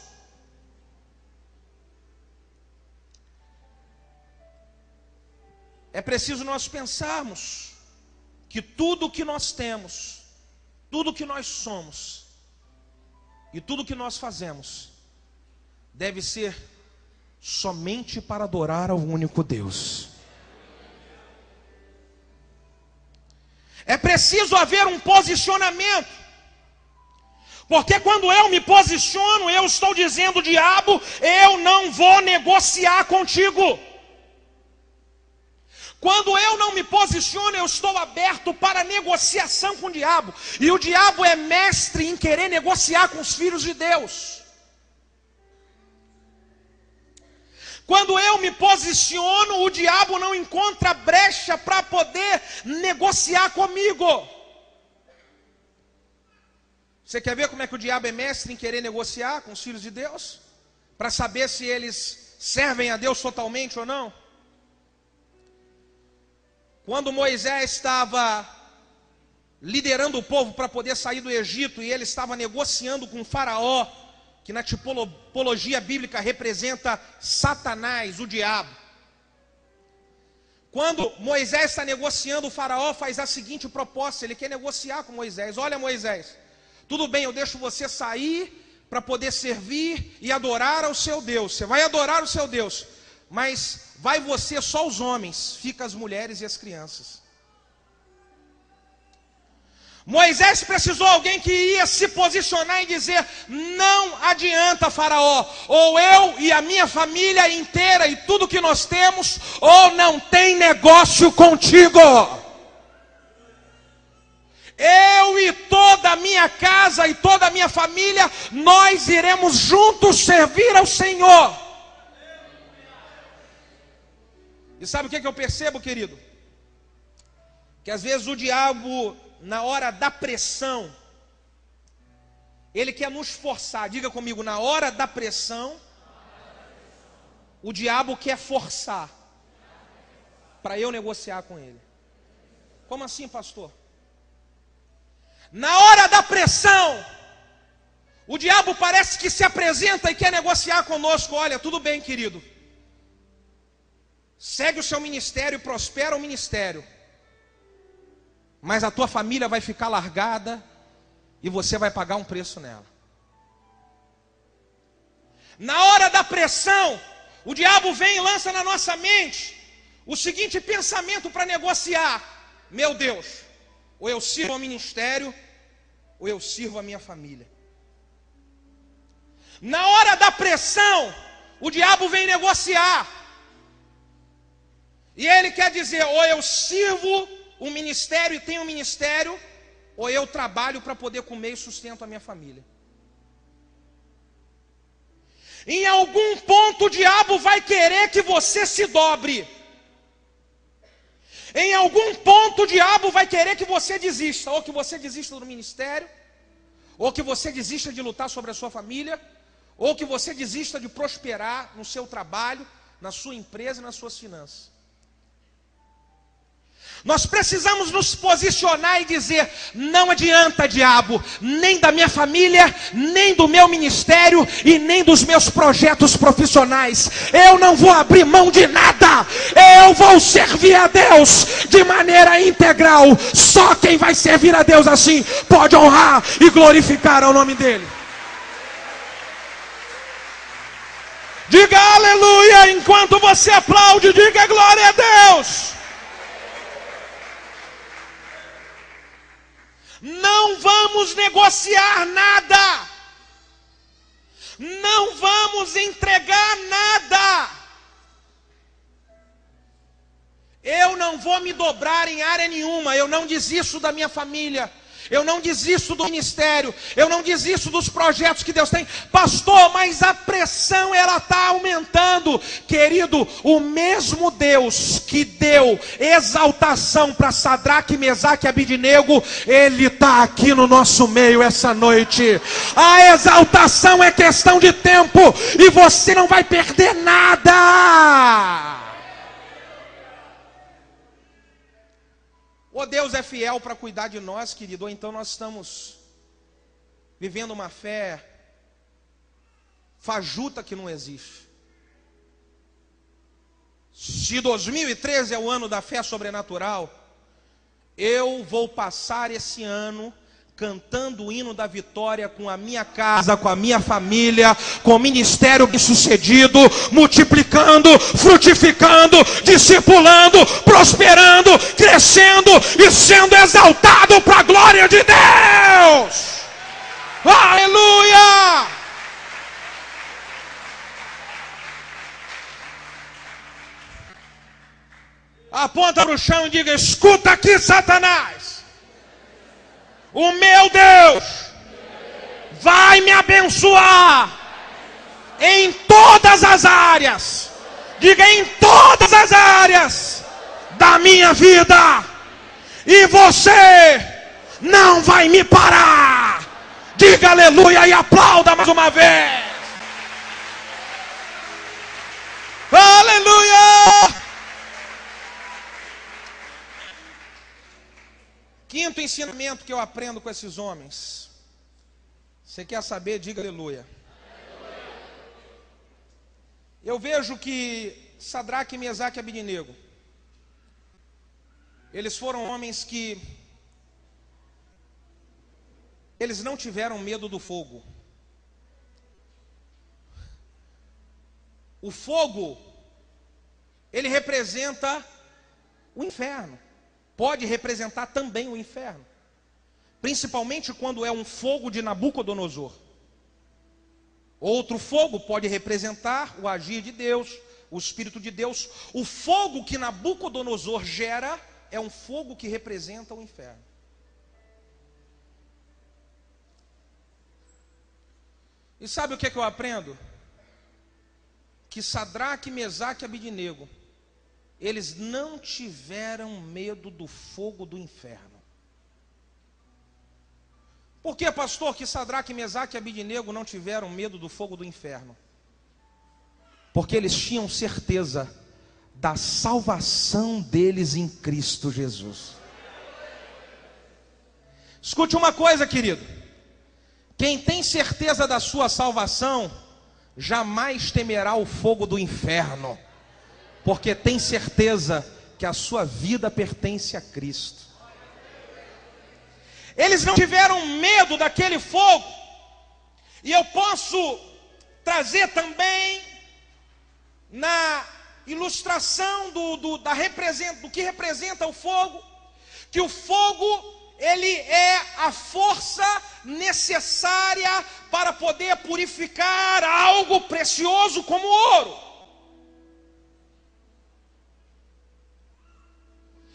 É preciso nós pensarmos que tudo o que nós temos, tudo o que nós somos e tudo o que nós fazemos deve ser somente para adorar ao único Deus. É preciso haver um posicionamento, porque quando eu me posiciono, eu estou dizendo: diabo, eu não vou negociar contigo. Quando eu não me posiciono, eu estou aberto para negociação com o diabo, e o diabo é mestre em querer negociar com os filhos de Deus. Quando eu me posiciono, o diabo não encontra brecha para poder negociar comigo. Você quer ver como é que o diabo é mestre em querer negociar com os filhos de Deus? Para saber se eles servem a Deus totalmente ou não? Quando Moisés estava liderando o povo para poder sair do Egito, e ele estava negociando com o faraó, que na tipologia bíblica representa Satanás, o diabo. Quando Moisés está negociando, o faraó faz a seguinte proposta, ele quer negociar com Moisés. Olha, Moisés, tudo bem, eu deixo você sair para poder servir e adorar ao seu Deus. Você vai adorar o seu Deus, mas vai você só os homens, fica as mulheres e as crianças. Moisés precisou de alguém que ia se posicionar e dizer: não adianta, faraó, ou eu e a minha família inteira e tudo que nós temos, ou não tem negócio contigo. Eu e toda a minha casa e toda a minha família, nós iremos juntos servir ao Senhor. E sabe o que eu percebo, querido? Que às vezes o diabo, na hora da pressão, ele quer nos forçar. Diga comigo, na hora da pressão, o diabo quer forçar para eu negociar com ele. Como assim, pastor? Na hora da pressão, o diabo parece que se apresenta e quer negociar conosco. Olha, tudo bem, querido, segue o seu ministério, prospera o ministério, mas a tua família vai ficar largada e você vai pagar um preço nela. Na hora da pressão, o diabo vem e lança na nossa mente o seguinte pensamento para negociar: meu Deus, ou eu sirvo ao ministério, ou eu sirvo a minha família. Na hora da pressão, o diabo vem negociar, e ele quer dizer: ou eu sirvo o ministério e tenho um ministério, ou eu trabalho para poder comer e sustento a minha família. Em algum ponto o diabo vai querer que você se dobre. Em algum ponto o diabo vai querer que você desista, ou que você desista do ministério, ou que você desista de lutar sobre a sua família, ou que você desista de prosperar no seu trabalho, na sua empresa e nas suas finanças. Nós precisamos nos posicionar e dizer: não adianta, diabo, nem da minha família, nem do meu ministério e nem dos meus projetos profissionais. Eu não vou abrir mão de nada. Eu vou servir a Deus de maneira integral. Só quem vai servir a Deus assim pode honrar e glorificar ao nome dele. Diga aleluia enquanto você aplaude. Diga glória a Deus. Não vamos negociar nada. Não vamos entregar nada. Eu não vou me dobrar em área nenhuma. Eu não desisto da minha família. Eu não desisto do ministério. Eu não desisto dos projetos que Deus tem. Pastor, mas a pressão ela está aumentando. Querido, o mesmo Deus que deu exaltação para Sadraque, Mesaque e Abidnego, Ele está aqui no nosso meio essa noite. A exaltação é questão de tempo e você não vai perder nada. Ou Deus é fiel para cuidar de nós, querido, ou então nós estamos vivendo uma fé fajuta que não existe. Se 2013 é o ano da fé sobrenatural, eu vou passar esse ano cantando o hino da vitória com a minha casa, com a minha família, com o ministério bem-sucedido, multiplicando, frutificando, discipulando, prosperando, crescendo e sendo exaltado para a glória de Deus. Aleluia! Aponta para o chão e diga: escuta aqui, Satanás. O meu Deus vai me abençoar em todas as áreas. Diga: em todas as áreas da minha vida. E você não vai me parar. Diga aleluia e aplauda mais uma vez. Aleluia! Quinto ensinamento que eu aprendo com esses homens. Você quer saber? Diga aleluia. Eu vejo que Sadraque, Mesaque e Abidnego, eles foram homens que eles não tiveram medo do fogo. O fogo, ele representa o inferno. Pode representar também o inferno. Principalmente quando é um fogo de Nabucodonosor. Outro fogo pode representar o agir de Deus, o Espírito de Deus. O fogo que Nabucodonosor gera é um fogo que representa o inferno. E sabe o que eu aprendo? Que Sadraque, Mesaque e Abidnego, eles não tiveram medo do fogo do inferno. Por que, pastor, que Sadraque, Mesaque e Abidnego não tiveram medo do fogo do inferno? Porque eles tinham certeza da salvação deles em Cristo Jesus. Escute uma coisa, querido. Quem tem certeza da sua salvação, jamais temerá o fogo do inferno, porque tem certeza que a sua vida pertence a Cristo. Eles não tiveram medo daquele fogo. E eu posso trazer também na ilustração do que representa o fogo, que o fogo, ele é a força necessária para poder purificar algo precioso como ouro.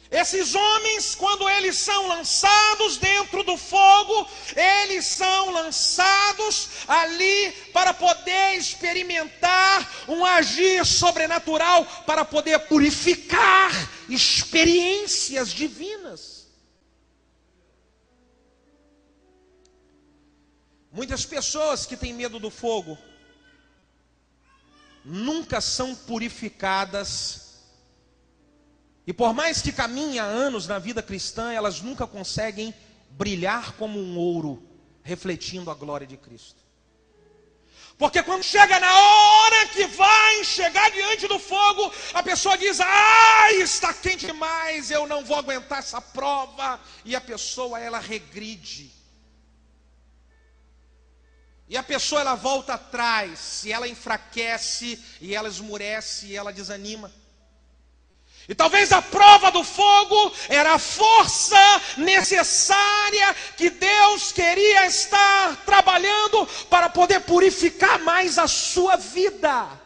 Esses homens, quando eles são lançados dentro do fogo, eles são lançados ali para poder experimentar um agir sobrenatural, para poder purificar experiências divinas. Muitas pessoas que têm medo do fogo nunca são purificadas. E por mais que caminhem há anos na vida cristã, elas nunca conseguem brilhar como um ouro, refletindo a glória de Cristo. Porque quando chega na hora que vai chegar diante do fogo, a pessoa diz: está quente demais, eu não vou aguentar essa prova. E a pessoa, ela regride. E a pessoa, ela volta atrás, e ela enfraquece, e ela esmurece, e ela desanima. E talvez a prova do fogo era a força necessária que Deus queria estar trabalhando para poder purificar mais a sua vida.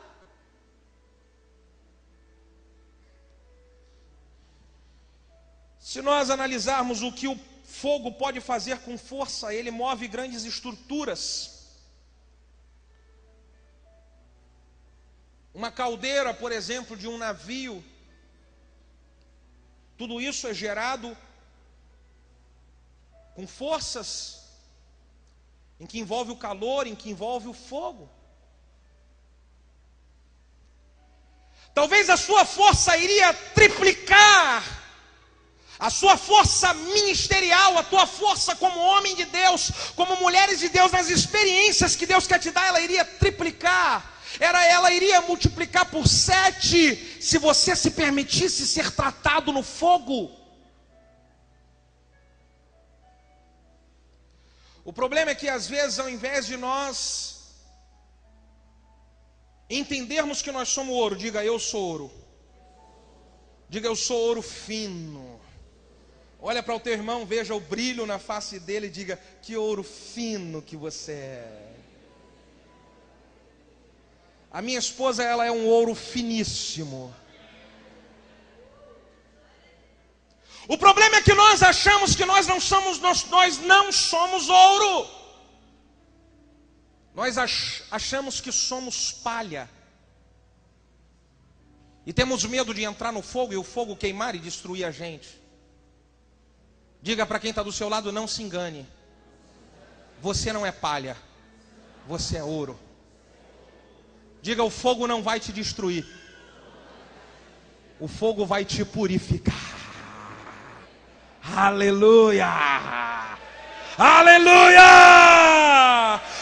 Se nós analisarmos o que o fogo pode fazer com força, ele move grandes estruturas. Uma caldeira, por exemplo, de um navio, tudo isso é gerado com forças em que envolve o calor, em que envolve o fogo. Talvez a sua força iria triplicar, a sua força ministerial, a tua força como homem de Deus, como mulheres de Deus, nas experiências que Deus quer te dar, ela iria triplicar. Ela iria multiplicar por 7 se você se permitisse ser tratado no fogo. O problema é que às vezes, ao invés de nós entendermos que nós somos ouro, diga: eu sou ouro. Diga: eu sou ouro fino. Olha para o teu irmão, veja o brilho na face dele e diga: que ouro fino que você é. A minha esposa, ela é um ouro finíssimo. O problema é que nós achamos que nós não somos ouro. Nós achamos que somos palha. E temos medo de entrar no fogo e o fogo queimar e destruir a gente. Diga para quem está do seu lado: não se engane. Você não é palha, você é ouro. Diga: o fogo não vai te destruir, o fogo vai te purificar. Aleluia! Aleluia!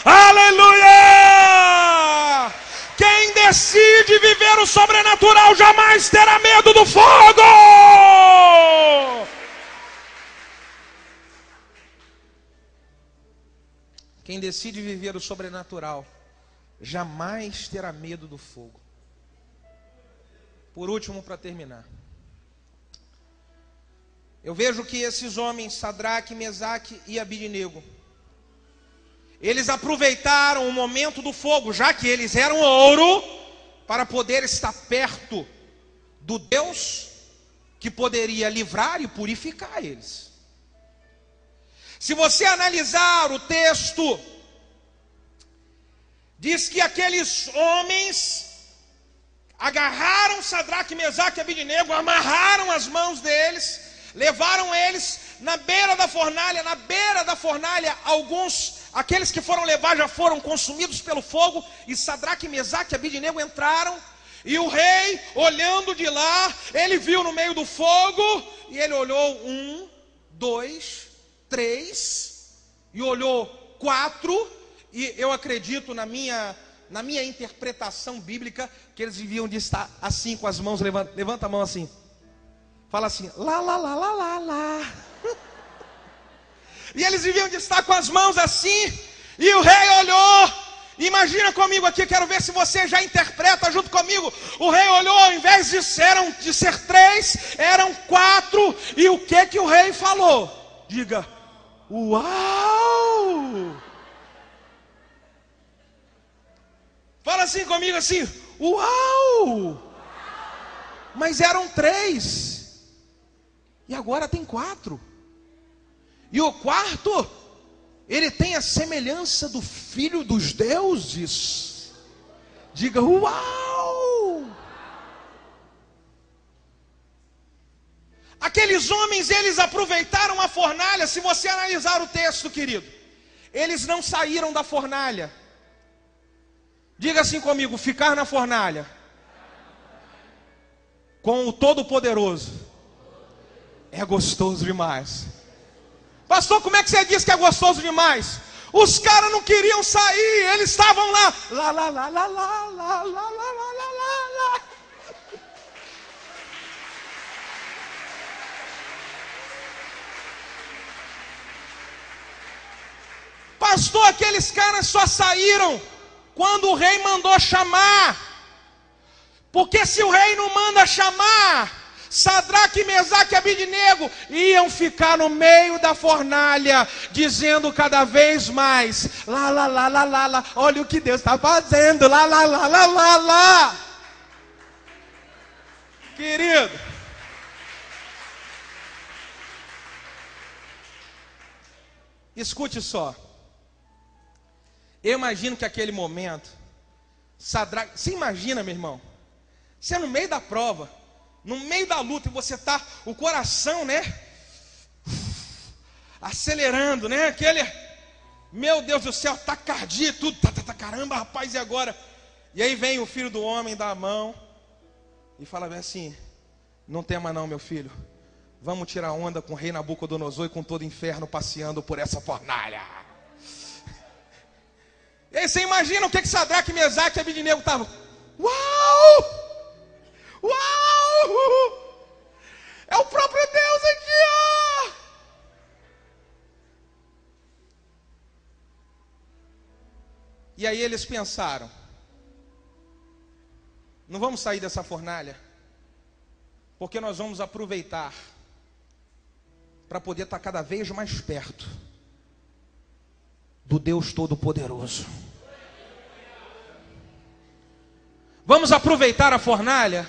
Aleluia! Quem decide viver o sobrenatural jamais terá medo do fogo. Quem decide viver o sobrenatural jamais terá medo do fogo. Por último, para terminar, eu vejo que esses homens, Sadraque, Mesaque e Abidnego, eles aproveitaram o momento do fogo, já que eles eram ouro, para poder estar perto do Deus que poderia livrar e purificar eles. Se você analisar o texto, diz que aqueles homens agarraram Sadraque, Mesaque e Abidnego, amarraram as mãos deles, levaram eles na beira da fornalha. Na beira da fornalha, aqueles que foram levar já foram consumidos pelo fogo, e Sadraque, Mesaque e Abidnego entraram, e o rei, olhando de lá, ele viu no meio do fogo, e ele olhou 1, 2, 3, e olhou 4, e eu acredito na minha interpretação bíblica, que eles deviam de estar assim com as mãos, levanta a mão assim, fala assim, lá, lá, lá, lá, lá, lá. E eles deviam de estar com as mãos assim, e o rei olhou. Imagina comigo aqui, quero ver se você já interpreta junto comigo. O rei olhou, ao invés de ser 3, eram 4. E o que o rei falou? Diga, uau! Fala assim comigo assim, uau! Mas eram 3. E agora tem 4. E o quarto, ele tem a semelhança do Filho dos Deuses. Diga, uau! Aqueles homens, eles aproveitaram a fornalha. Se você analisar o texto, querido, eles não saíram da fornalha. Diga assim comigo, ficar na fornalha com o Todo-Poderoso é gostoso demais. Pastor, como é que você diz que é gostoso demais? Os caras não queriam sair, eles estavam lá. Lá, lá, lá, lá, lá, lá, lá, lá, lá, lá, lá. Pastor, aqueles caras só saíram quando o rei mandou chamar. Porque se o rei não manda chamar, Sadraque, Mesaque e Abidnego iam ficar no meio da fornalha, dizendo cada vez mais, lá, lá, lá, lá, lá, lá, olha o que Deus está fazendo, lá, lá, lá, lá, lá, lá. Querido, escute só. Eu imagino que aquele momento, Sadraque, você imagina, meu irmão, você é no meio da prova, no meio da luta, e você está, o coração, né, acelerando, né, aquele, meu Deus do céu, taquicardia e tudo, caramba, rapaz, e agora? E aí vem o filho do homem, dá a mão, e fala bem assim, não tema não, meu filho, vamos tirar onda com o rei Nabucodonosor e com todo o inferno passeando por essa fornalha. E aí você imagina o que Sadraque, Mesaque e Abidnego estavam, uau! Uau! É o próprio Deus aqui, ó! E aí eles pensaram, não vamos sair dessa fornalha, porque nós vamos aproveitar para poder estar cada vez mais perto do Deus Todo-Poderoso. Vamos aproveitar a fornalha,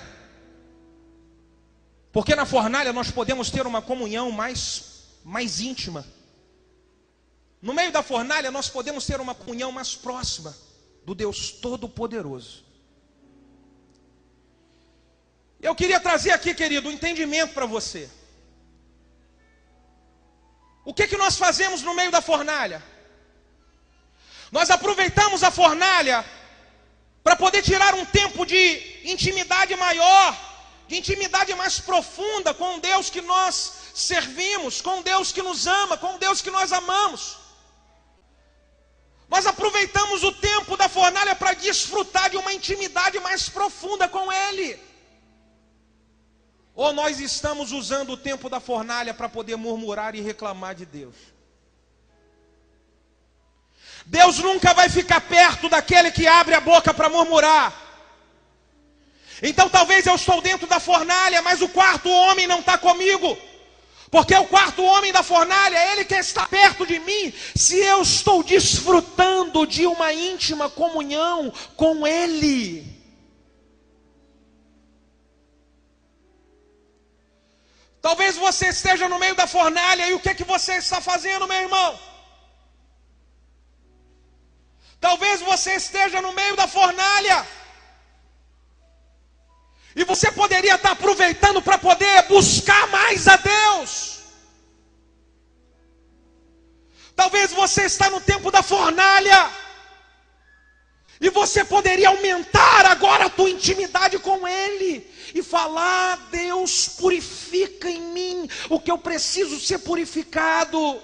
porque na fornalha nós podemos ter uma comunhão mais íntima. No meio da fornalha nós podemos ter uma comunhão mais próxima do Deus Todo-Poderoso. Eu queria trazer aqui, querido, um entendimento para você. O que nós fazemos no meio da fornalha? Nós aproveitamos a fornalha para poder tirar um tempo de intimidade maior, de intimidade mais profunda com o Deus que nós servimos, com o Deus que nos ama, com o Deus que nós amamos. Nós aproveitamos o tempo da fornalha para desfrutar de uma intimidade mais profunda com Ele. Ou nós estamos usando o tempo da fornalha para poder murmurar e reclamar de Deus? Deus nunca vai ficar perto daquele que abre a boca para murmurar. Então talvez eu estou dentro da fornalha, mas o quarto homem não está comigo. Porque o quarto homem da fornalha, ele quer estar perto de mim, se eu estou desfrutando de uma íntima comunhão com ele. Talvez você esteja no meio da fornalha, e o que é que você está fazendo, meu irmão? Talvez você esteja no meio da fornalha, e você poderia estar aproveitando para poder buscar mais a Deus. Talvez você está no tempo da fornalha, e você poderia aumentar agora a tua intimidade com Ele, e falar: Deus, purifica em mim o que eu preciso ser purificado.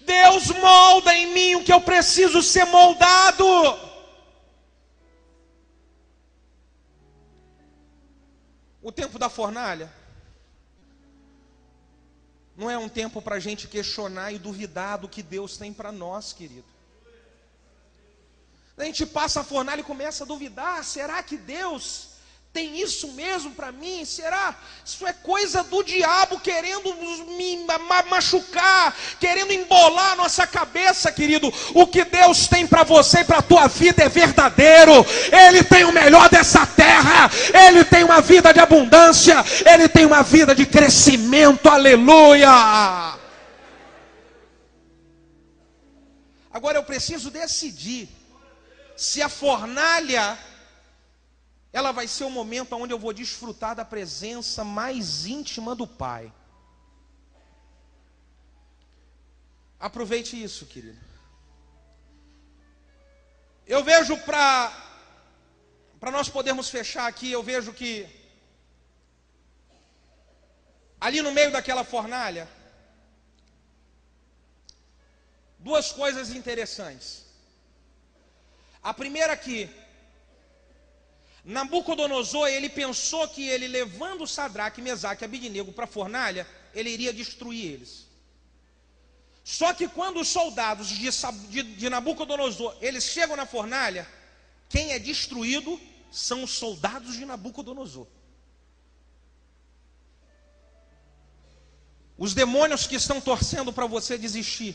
Deus, molda em mim o que eu preciso ser moldado. O tempo da fornalha não é um tempo para a gente questionar e duvidar do que Deus tem para nós, querido. A gente passa a fornalha e começa a duvidar: será que Deus tem isso mesmo para mim? Será? Isso é coisa do diabo querendo me machucar, querendo embolar a nossa cabeça, querido. O que Deus tem para você e para a tua vida é verdadeiro. Ele tem o melhor dessa terra. Ele tem uma vida de abundância. Ele tem uma vida de crescimento. Aleluia! Agora eu preciso decidir se a fornalha, ela vai ser o momento onde eu vou desfrutar da presença mais íntima do Pai. Aproveite isso, querido. Eu vejo, para nós podermos fechar aqui, eu vejo que ali no meio daquela fornalha, duas coisas interessantes. A primeira aqui, Nabucodonosor, ele pensou que ele, levando Sadraque, Mesaque e Abednego para a fornalha, ele iria destruir eles. Só que quando os soldados de Nabucodonosor, eles chegam na fornalha, quem é destruído são os soldados de Nabucodonosor. Os demônios que estão torcendo para você desistir,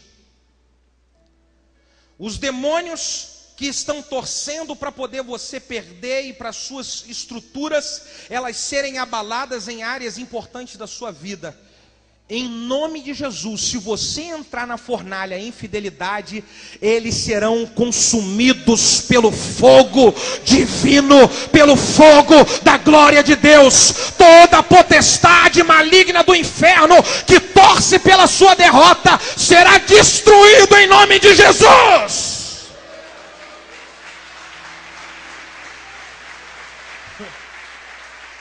os demônios que estão torcendo para poder você perder e para suas estruturas, elas serem abaladas em áreas importantes da sua vida. Em nome de Jesus, se você entrar na fornalha em fidelidade, eles serão consumidos pelo fogo divino, pelo fogo da glória de Deus. Toda potestade maligna do inferno que torce pela sua derrota será destruído em nome de Jesus.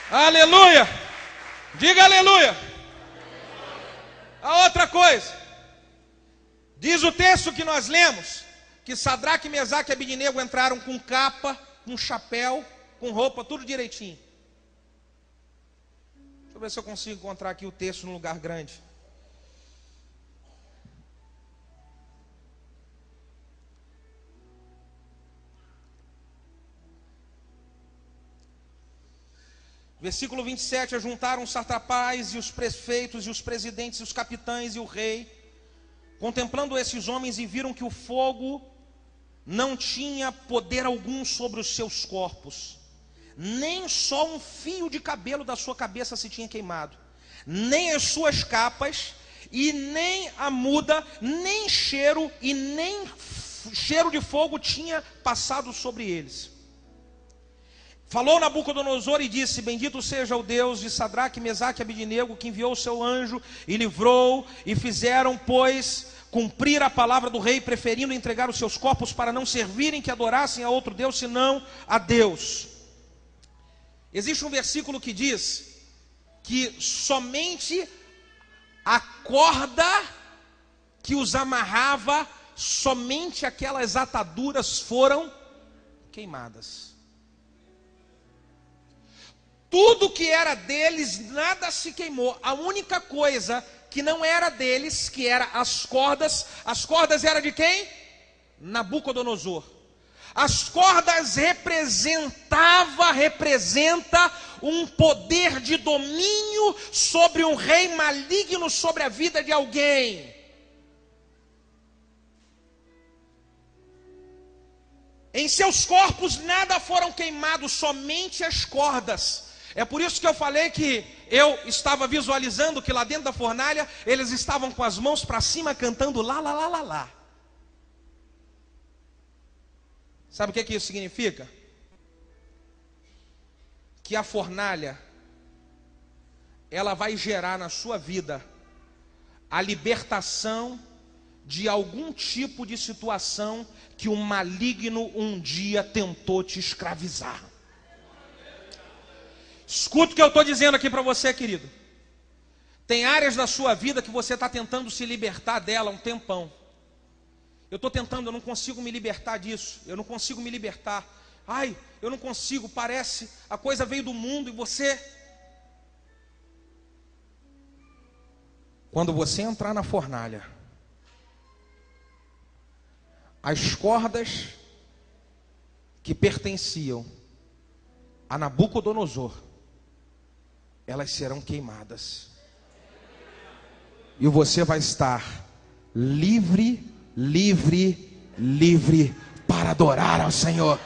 Aleluia! Diga aleluia! A outra coisa, diz o texto que nós lemos, que Sadraque, Mesaque e Abednego entraram com capa, com chapéu, com roupa, tudo direitinho. Deixa eu ver se eu consigo encontrar aqui o texto num lugar grande. Versículo 27, ajuntaram os satrapais e os prefeitos e os presidentes e os capitães e o rei, contemplando esses homens, e viram que o fogo não tinha poder algum sobre os seus corpos, nem só um fio de cabelo da sua cabeça se tinha queimado, nem as suas capas, e nem a muda, nem cheiro, e nem cheiro de fogo tinha passado sobre eles. Falou Nabucodonosor e disse: bendito seja o Deus de Sadraque, Mesaque e Abednego, que enviou o seu anjo e livrou, e fizeram, pois, cumprir a palavra do rei, preferindo entregar os seus corpos para não servirem que adorassem a outro Deus, senão a Deus. Existe um versículo que diz que somente a corda que os amarrava, somente aquelas ataduras foram queimadas. Tudo que era deles, nada se queimou. A única coisa que não era deles, que era as cordas eram de quem? Nabucodonosor. As cordas representa um poder de domínio sobre um rei maligno sobre a vida de alguém. Em seus corpos nada foram queimados, somente as cordas. É por isso que eu falei que eu estava visualizando que lá dentro da fornalha eles estavam com as mãos para cima cantando lá, lá, lá, lá, lá. Sabe o que isso significa? Que a fornalha, ela vai gerar na sua vida a libertação de algum tipo de situação que o maligno um dia tentou te escravizar. Escuta o que eu estou dizendo aqui para você, querido. Tem áreas da sua vida que você está tentando se libertar dela há um tempão. Eu estou tentando, eu não consigo me libertar disso. Eu não consigo me libertar. Ai, eu não consigo, parece, a coisa veio do mundo e você... Quando você entrar na fornalha, as cordas que pertenciam a Nabucodonosor, elas serão queimadas. E você vai estar livre, livre, livre para adorar ao Senhor.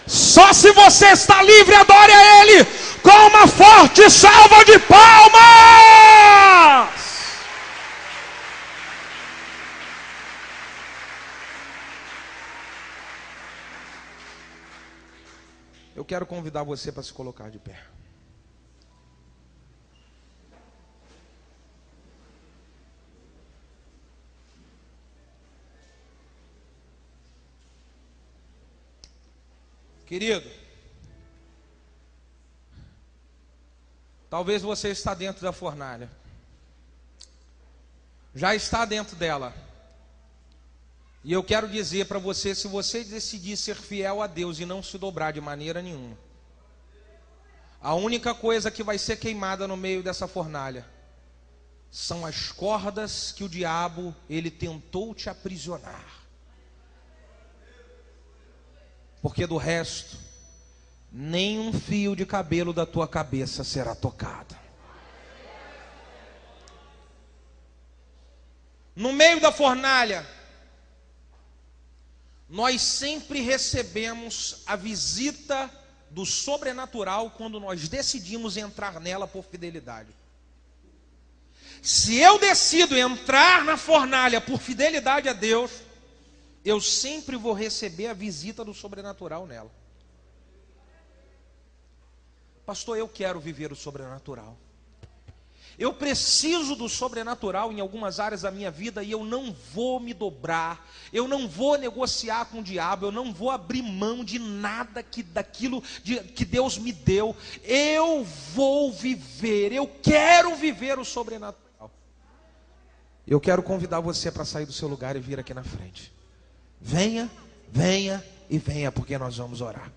Só se você está livre, adore a Ele com uma forte salva de palmas. Eu quero convidar você para se colocar de pé. Querido, talvez você está dentro da fornalha. Já está dentro dela. E eu quero dizer para você, se você decidir ser fiel a Deus e não se dobrar de maneira nenhuma, a única coisa que vai ser queimada no meio dessa fornalha são as cordas que o diabo, ele tentou te aprisionar. Porque do resto, nem um fio de cabelo da tua cabeça será tocado. No meio da fornalha, nós sempre recebemos a visita do sobrenatural quando nós decidimos entrar nela por fidelidade. Se eu decido entrar na fornalha por fidelidade a Deus, eu sempre vou receber a visita do sobrenatural nela. Pastor, eu quero viver o sobrenatural. Eu preciso do sobrenatural em algumas áreas da minha vida e eu não vou me dobrar, eu não vou negociar com o diabo, eu não vou abrir mão de nada daquilo que Deus me deu. Eu vou viver, eu quero viver o sobrenatural. Eu quero convidar você para sair do seu lugar e vir aqui na frente. Venha, venha e venha, porque nós vamos orar.